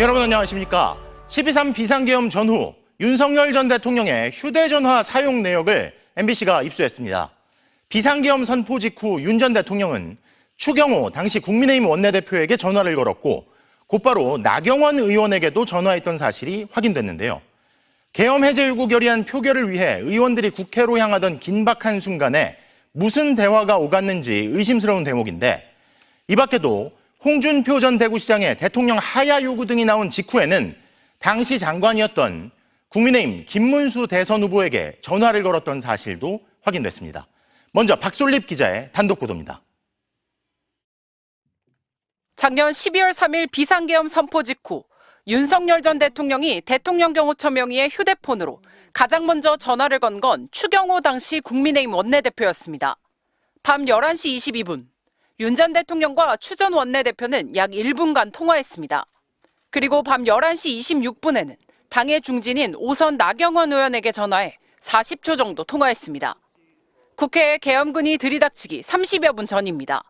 여러분 안녕하십니까? 12.3 비상계엄 전후 윤석열 전 대통령의 휴대전화 사용 내역을 MBC가 입수했습니다. 비상계엄 선포 직후 윤 전 대통령은 추경호 당시 국민의힘 원내대표에게 전화를 걸었고 곧바로 나경원 의원에게도 전화했던 사실이 확인됐는데요. 계엄 해제 요구 결의안 표결을 위해 의원들이 국회로 향하던 긴박한 순간에 무슨 대화가 오갔는지 의심스러운 대목인데, 이 밖에도 홍준표 전 대구시장의 대통령 하야 요구 등이 나온 직후에는 당시 장관이었던 국민의힘 김문수 대선 후보에게 전화를 걸었던 사실도 확인됐습니다. 먼저 박솔립 기자의 단독 보도입니다. 작년 12월 3일 비상계엄 선포 직후 윤석열 전 대통령이 대통령 경호처 명의의 휴대폰으로 가장 먼저 전화를 건 건 추경호 당시 국민의힘 원내대표였습니다. 밤 11시 22분, 윤 전 대통령과 추 전 원내대표는 약 1분간 통화했습니다. 그리고 밤 11시 26분에는 당의 중진인 오선 나경원 의원에게 전화해 40초 정도 통화했습니다. 국회에 계엄군이 들이닥치기 30여 분 전입니다.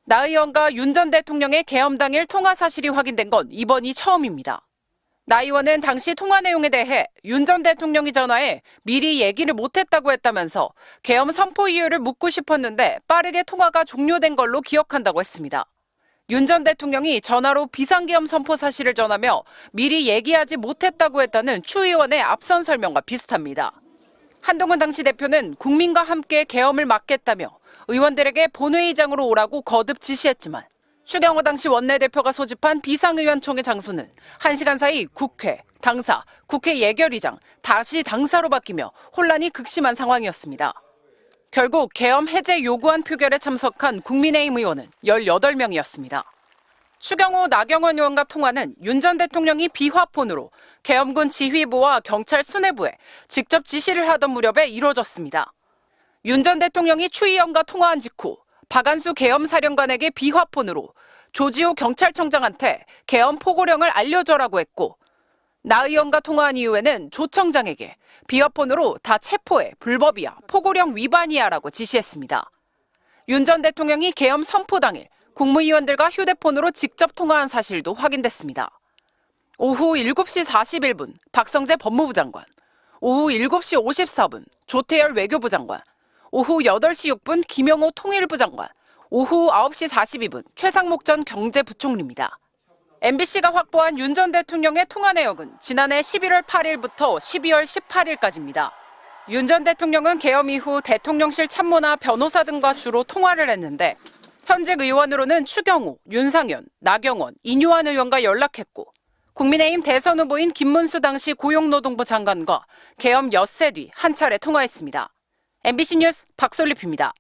나 의원과 윤 전 대통령의 계엄 당일 통화 사실이 확인된 건 이번이 처음입니다. 나 의원은 당시 통화 내용에 대해 윤 전 대통령이 전화해 미리 얘기를 못했다고 했다면서 계엄 선포 이유를 묻고 싶었는데 빠르게 통화가 종료된 걸로 기억한다고 했습니다. 윤 전 대통령이 전화로 비상계엄 선포 사실을 전하며 미리 얘기하지 못했다고 했다는 추 의원의 앞선 설명과 비슷합니다. 한동훈 당시 대표는 국민과 함께 계엄을 막겠다며 의원들에게 본회의장으로 오라고 거듭 지시했지만 추경호 당시 원내대표가 소집한 비상의원총회 장소는 1시간 사이 국회, 당사, 국회 예결위장, 다시 당사로 바뀌며 혼란이 극심한 상황이었습니다. 결국 계엄 해제 요구안 표결에 참석한 국민의힘 의원은 18명이었습니다. 추경호, 나경원 의원과 통화는 윤 전 대통령이 비화폰으로 계엄군 지휘부와 경찰 수뇌부에 직접 지시를 하던 무렵에 이루어졌습니다. 윤 전 대통령이 추 의원과 통화한 직후 박안수 계엄사령관에게 비화폰으로 조지호 경찰청장한테 계엄 포고령을 알려줘라고 했고, 나 의원과 통화한 이후에는 조 청장에게 비화폰으로 다 체포해 불법이야, 포고령 위반이야라고 지시했습니다. 윤 전 대통령이 계엄 선포 당일 국무위원들과 휴대폰으로 직접 통화한 사실도 확인됐습니다. 오후 7시 41분 박성재 법무부 장관, 오후 7시 54분 조태열 외교부 장관, 오후 8시 6분 김영호 통일부 장관, 오후 9시 42분 최상목 전 경제부총리입니다. MBC가 확보한 윤 전 대통령의 통화 내역은 지난해 11월 8일부터 12월 18일까지입니다. 윤 전 대통령은 계엄 이후 대통령실 참모나 변호사 등과 주로 통화를 했는데, 현직 의원으로는 추경호, 윤상현, 나경원, 인유한 의원과 연락했고, 국민의힘 대선 후보인 김문수 당시 고용노동부 장관과 계엄 엿새 뒤 한 차례 통화했습니다. MBC 뉴스 박솔립입니다.